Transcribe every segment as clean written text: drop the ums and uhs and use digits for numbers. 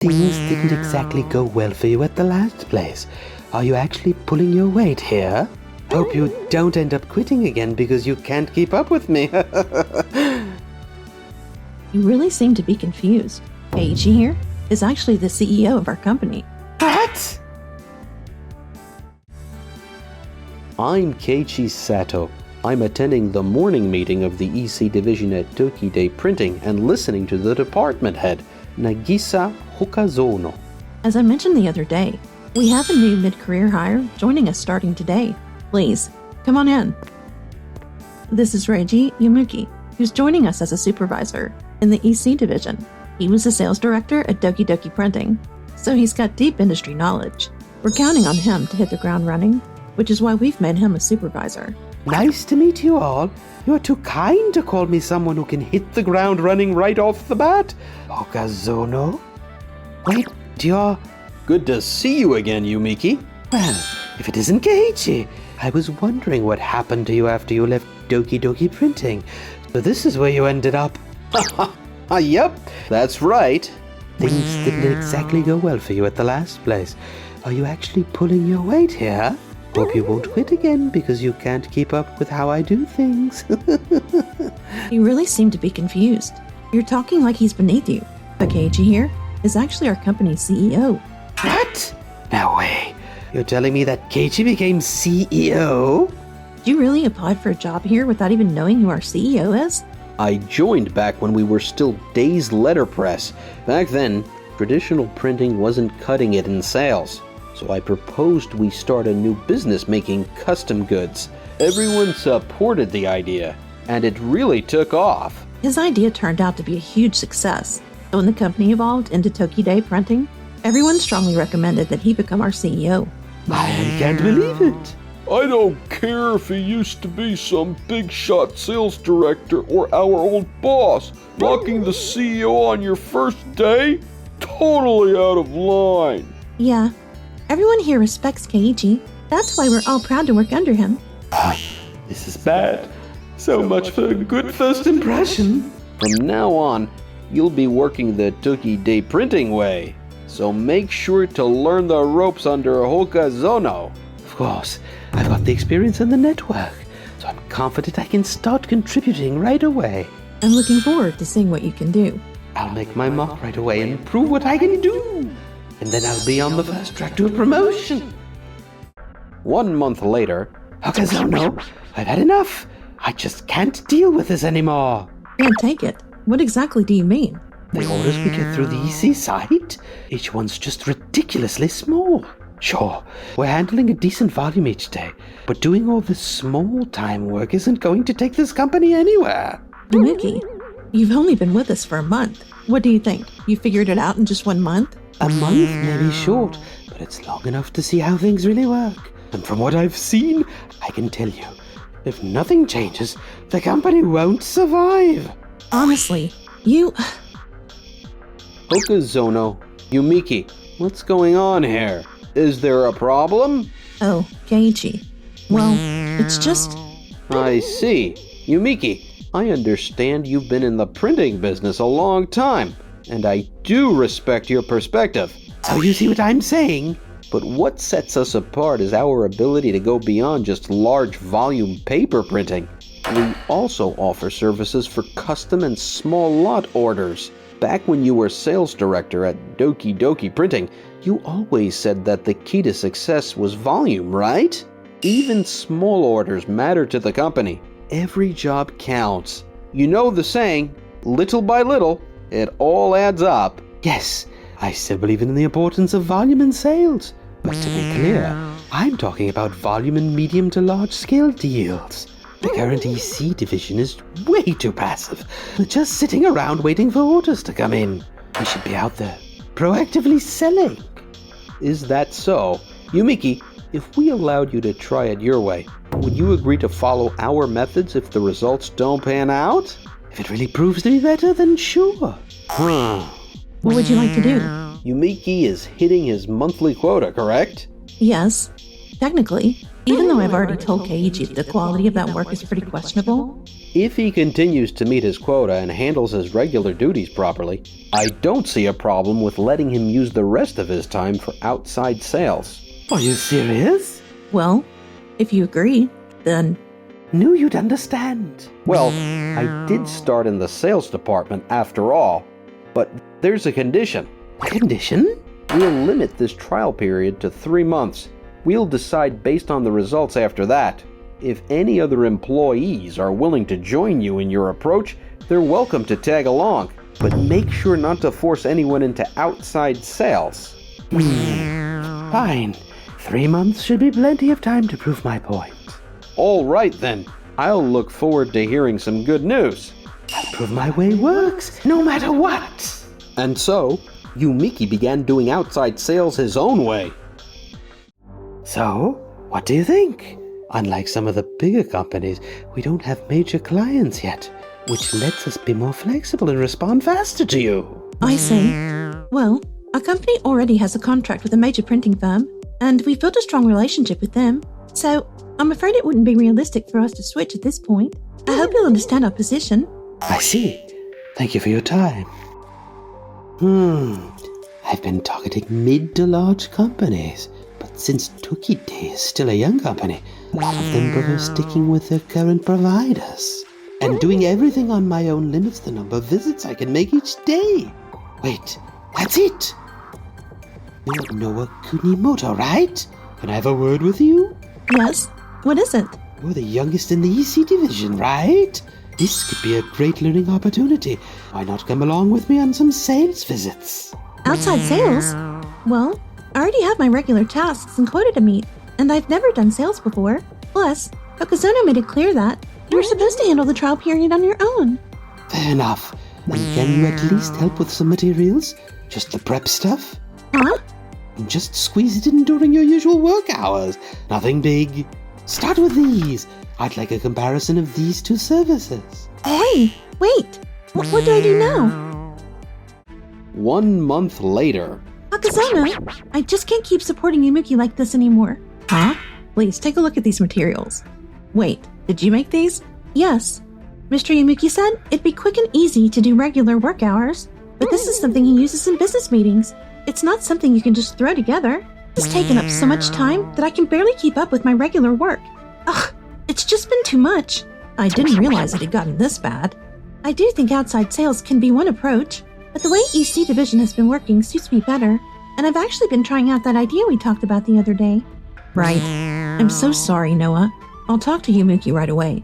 Things didn't exactly go well for you at the last place. Are you actually pulling your weight here? Hope you don't end up quitting again because you can't keep up with me. You really seem to be confused. Keiichi here is actually the CEO of our company. What? I'm Keiichi Sato. I'm attending the morning meeting of the EC division at Tokide Printing and listening to the department head, Nagisa Hokazono. As I mentioned the other day, we have a new mid-career hire joining us starting today. Please, come on in. This is Reiji Yamuki, who's joining us as a supervisor in the EC division. He was a sales director at Doki Doki Printing, so he's got deep industry knowledge. We're counting on him to hit the ground running, which is why we've made him a supervisor. Nice to meet you all. You're too kind to call me someone who can hit the ground running right off the bat. Hokazono? Wait, you're... Good to see you again, Yumiki. Well, if it isn't Keiichi, I was wondering what happened to you after you left Doki Doki Printing. So this is where you ended up. Yep, that's right. Things didn't exactly go well for you at the last place. Are you actually pulling your weight here? Hope you won't quit again because you can't keep up with how I do things. You really seem to be confused. You're talking like he's beneath you. But Keiichi here is actually our company's CEO. What? No way. You're telling me that Keiichi became CEO? Did you really apply for a job here without even knowing who our CEO is? I joined back when we were still Day's Letterpress. Back then, traditional printing wasn't cutting it in sales. So I proposed we start a new business making custom goods. Everyone supported the idea, and it really took off. His idea turned out to be a huge success. So when the company evolved into Tokide Printing, everyone strongly recommended that he become our CEO. I can't believe it. I don't care if he used to be some big shot sales director or our old boss. Locking the CEO on your first day? Totally out of line. Yeah, everyone here respects Keiichi. That's why we're all proud to work under him. This is bad. So much for a good first impression. From now on, you'll be working the Tokide Printing way. So make sure to learn the ropes under Hokazono. Of course, I've got the experience and the network, so I'm confident I can start contributing right away. I'm looking forward to seeing what you can do. I'll make my mark right away and prove what I can do. And then I'll be on the fast track to a promotion. 1 month later, Hokazono, I've had enough. I just can't deal with this anymore. Can't take it. What exactly do you mean? The orders we get through the EC site, each one's just ridiculously small. Sure, we're handling a decent volume each day, but doing all this small-time work isn't going to take this company anywhere. Mickey, you've only been with us for a month. What do you think? You figured it out in just 1 month? A month may be short, but it's long enough to see how things really work. And from what I've seen, I can tell you, if nothing changes, the company won't survive. Honestly, you... Hokazono, Yumiki, what's going on here? Is there a problem? Oh, Keiichi. Well, it's just... I see. Yumiki, I understand you've been in the printing business a long time, and I do respect your perspective. So you see what I'm saying? But what sets us apart is our ability to go beyond just large volume paper printing. We also offer services for custom and small lot orders. Back when you were sales director at Doki Doki Printing, you always said that the key to success was volume, right? Even small orders matter to the company. Every job counts. You know the saying, little by little, it all adds up. Yes, I still believe in the importance of volume in sales. But to be clear, I'm talking about volume in medium to large scale deals. The current EC division is way too passive. They're just sitting around waiting for orders to come in. We should be out there, proactively selling. Is that so? Yumiki, if we allowed you to try it your way, would you agree to follow our methods if the results don't pan out? If it really proves to be better, then sure. What would you like to do? Yumiki is hitting his monthly quota, correct? Yes. Technically, even though I've already told Keiichi that the quality of that work is pretty questionable. If he continues to meet his quota and handles his regular duties properly, I don't see a problem with letting him use the rest of his time for outside sales. Are you serious? Well, if you agree, then... Knew you'd understand. Well, I did start in the sales department after all, but there's a condition. A condition? We'll limit this trial period to 3 months. We'll decide based on the results after that. If any other employees are willing to join you in your approach, they're welcome to tag along, but make sure not to force anyone into outside sales. Fine. 3 months should be plenty of time to prove my point. All right then, I'll look forward to hearing some good news. I'll prove my way works, no matter what. And so, Yumiki began doing outside sales his own way. So, what do you think? Unlike some of the bigger companies, we don't have major clients yet, which lets us be more flexible and respond faster to you. I see. Well, our company already has a contract with a major printing firm, and we've built a strong relationship with them, so I'm afraid it wouldn't be realistic for us to switch at this point. I hope you'll understand our position. I see. Thank you for your time. I've been targeting mid to large companies, but since Tokide is still a young company, a lot of them prefer sticking with their current providers and doing everything on my own limits the number of visits I can make each day. Wait, that's it! You're Noah Kunimoto, right? Can I have a word with you? Yes? What is it? You're the youngest in the EC division, right? This could be a great learning opportunity. Why not come along with me on some sales visits? Outside sales? Well, I already have my regular tasks and quota to meet, and I've never done sales before. Plus, Okazono made it clear that you were supposed to handle the trial period on your own. Fair enough. Then can you at least help with some materials? Just the prep stuff? Huh? And just squeeze it in during your usual work hours. Nothing big. Start with these. I'd like a comparison of these two services. Hey, wait. What do I do now? 1 month later. Okazono, I just can't keep supporting Yumuki like this anymore. Huh? Please take a look at these materials. Wait, did you make these? Yes. Mr. Yumuki said it'd be quick and easy to do regular work hours, but this is something he uses in business meetings. It's not something you can just throw together. It's taken up so much time that I can barely keep up with my regular work. Ugh, it's just been too much. I didn't realize it had gotten this bad. I do think outside sales can be one approach, but the way EC Division has been working suits me better, and I've actually been trying out that idea we talked about the other day. Right. I'm so sorry, Noah. I'll talk to Yumuki right away.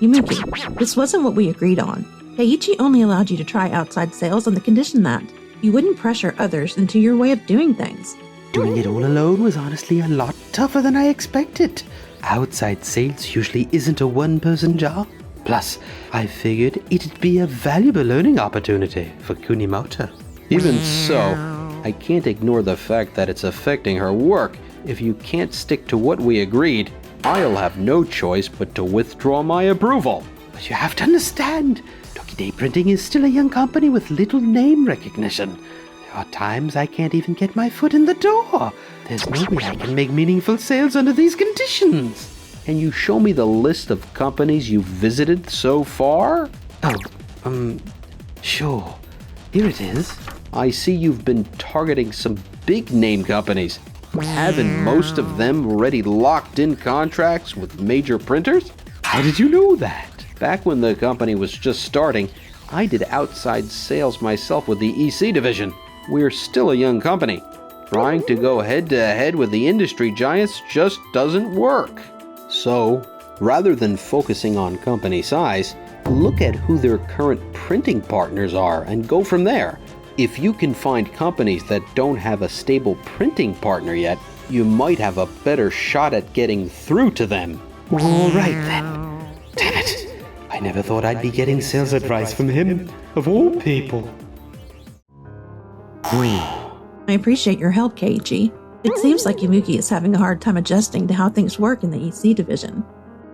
Yumuki, this wasn't what we agreed on. Keiichi only allowed you to try outside sales on the condition that you wouldn't pressure others into your way of doing things. Doing it all alone was honestly a lot tougher than I expected. Outside sales usually isn't a one-person job. Plus, I figured it'd be a valuable learning opportunity for Kunimoto. Even so, I can't ignore the fact that it's affecting her work. If you can't stick to what we agreed, I'll have no choice but to withdraw my approval. But you have to understand, Tokide Printing is still a young company with little name recognition. There are times I can't even get my foot in the door. There's no way I can make meaningful sales under these conditions. Can you show me the list of companies you've visited so far? Sure. Here it is. I see you've been targeting some big name companies. Haven't most of them already locked in contracts with major printers? How did you know that? Back when the company was just starting, I did outside sales myself with the EC division. We're still a young company. Trying to go head-to-head with the industry giants just doesn't work. So, rather than focusing on company size, look at who their current printing partners are and go from there. If you can find companies that don't have a stable printing partner yet, you might have a better shot at getting through to them. All right then. Damn it. I never thought I'd be getting sales advice from him, of all people. I appreciate your help, Keiichi. It seems like Yumuki is having a hard time adjusting to how things work in the EC division.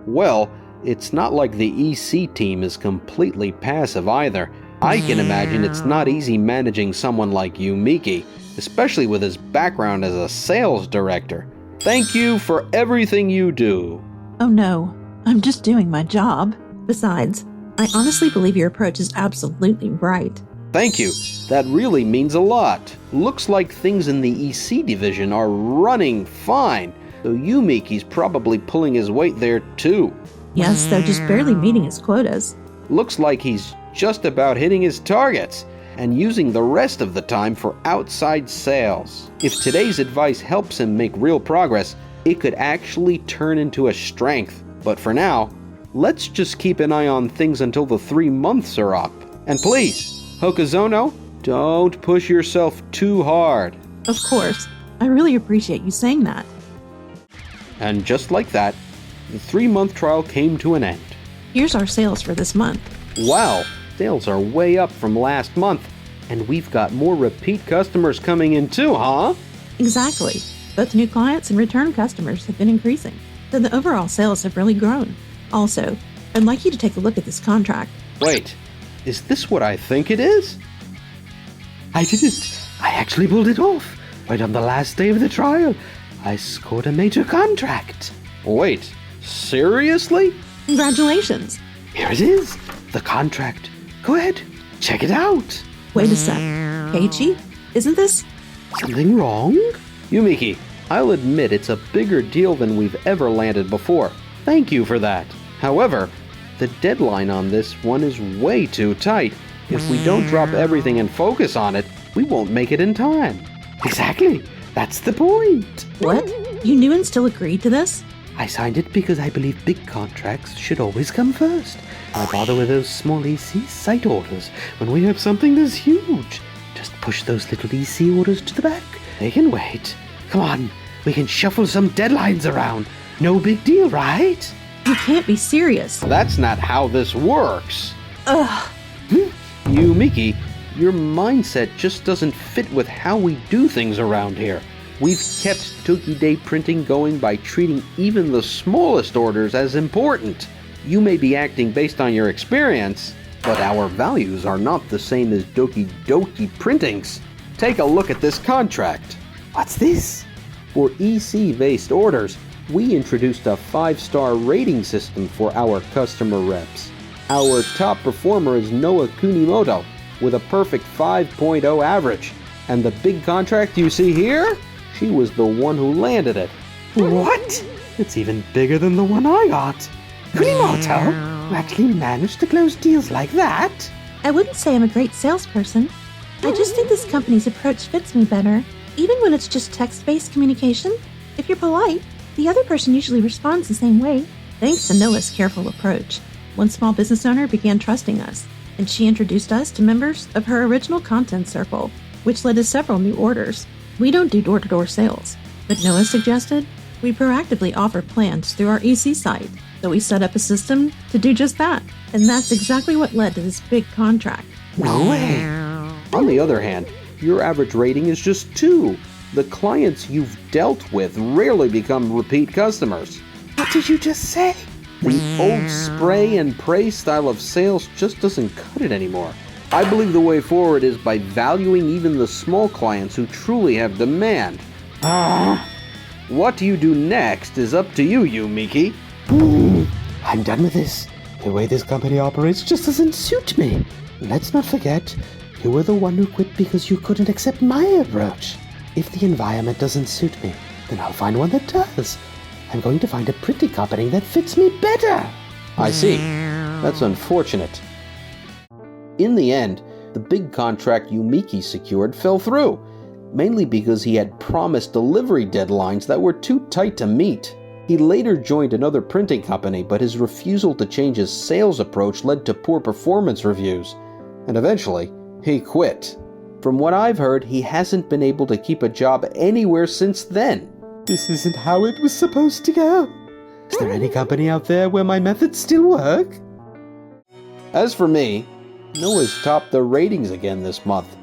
Well, it's not like the EC team is completely passive either. I can imagine it's not easy managing someone like Yumiki, especially with his background as a sales director. Thank you for everything you do. Oh no, I'm just doing my job. Besides, I honestly believe your approach is absolutely right. Thank you. That really means a lot. Looks like things in the EC division are running fine, so Yumiki's probably pulling his weight there too. Yes, though just barely meeting his quotas. Looks like he's just about hitting his targets and using the rest of the time for outside sales. If today's advice helps him make real progress, it could actually turn into a strength. But for now, let's just keep an eye on things until the 3 months are up. And please, Hokuzono, don't push yourself too hard. Of course, I really appreciate you saying that. And just like that, the 3-month trial came to an end. Here's our sales for this month. Wow, sales are way up from last month, and we've got more repeat customers coming in too, huh? Exactly. Both new clients and return customers have been increasing, so the overall sales have really grown. Also, I'd like you to take a look at this contract. Wait, is this what I think it is? I did it. I actually pulled it off. Right on the last day of the trial, I scored a major contract. Wait, seriously? Congratulations! Here it is, the contract. Go ahead, check it out. Wait a sec. Keiichi, isn't this? Something wrong? Yumiki, I'll admit it's a bigger deal than we've ever landed before. Thank you for that. However, the deadline on this one is way too tight. If we don't drop everything and focus on it, we won't make it in time. Exactly, that's the point. What? You knew and still agreed to this? I signed it because I believe big contracts should always come first. Why bother with those small EC site orders when we have something this huge? Just push those little EC orders to the back. They can wait. Come on, we can shuffle some deadlines around. No big deal, right? You can't be serious. That's not how this works. Ugh. Yumiki, your mindset just doesn't fit with how we do things around here. We've kept Toki Day printing going by treating even the smallest orders as important. You may be acting based on your experience, but our values are not the same as Doki Doki Printing's. Take a look at this contract. What's this? For EC-based orders, we introduced a 5-star rating system for our customer reps. Our top performer is Noah Kunimoto with a perfect 5.0 average. And the big contract you see here? She was the one who landed it. What? It's even bigger than the one I got. Kunimoto, who actually managed to close deals like that? I wouldn't say I'm a great salesperson. I just think this company's approach fits me better. Even when it's just text-based communication, if you're polite, the other person usually responds the same way. Thanks to Noah's careful approach, one small business owner began trusting us, and she introduced us to members of her original content circle, which led to several new orders. We don't do door-to-door sales, but Noah suggested we proactively offer plans through our EC site, so we set up a system to do just that, and that's exactly what led to this big contract. No way. On the other hand, your average rating is just 2. The clients you've dealt with rarely become repeat customers. What did you just say? The old spray and pray style of sales just doesn't cut it anymore. I believe the way forward is by valuing even the small clients who truly have demand. What you do next is up to you, Yumiki. I'm done with this. The way this company operates just doesn't suit me. Let's not forget, you were the one who quit because you couldn't accept my approach. If the environment doesn't suit me, then I'll find one that does. I'm going to find a printing company that fits me better. I see. That's unfortunate. In the end, the big contract Yumiki secured fell through, mainly because he had promised delivery deadlines that were too tight to meet. He later joined another printing company, but his refusal to change his sales approach led to poor performance reviews, and eventually, he quit. From what I've heard, he hasn't been able to keep a job anywhere since then. This isn't how it was supposed to go. Is there any company out there where my methods still work? As for me, Noah's topped the ratings again this month.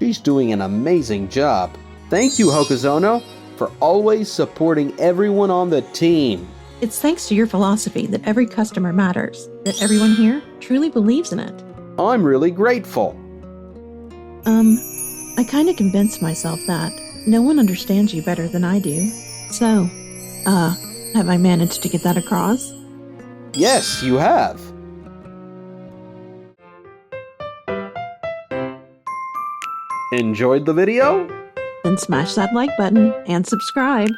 She's doing an amazing job. Thank you, Hokuzono, for always supporting everyone on the team. It's thanks to your philosophy that every customer matters, that everyone here truly believes in it. I'm really grateful. I kind of convinced myself that no one understands you better than I do. So, Have I managed to get that across? Yes, you have. Enjoyed the video? Then smash that like button and subscribe.